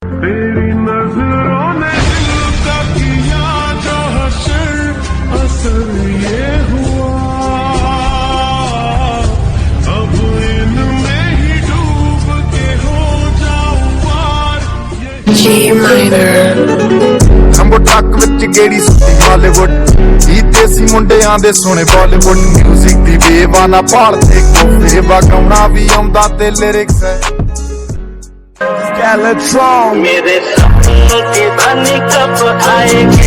तेरी नजरों ने दिल का किया जो हशर असर ये हुआ, अब इनमें ही डूब के हो जाऊं पार। G minor संभो ट्रक विच गेड़ी सुती बॉलीवुड ई देसी मुंडियां दे सोने बॉलीवुड म्यूजिक दी बेवाना भालते कोफे वगाउणा भी आउंदा ते लिरिक्स है स्केलेट्रॉन मेरे सपनों की रानी कब आएगी।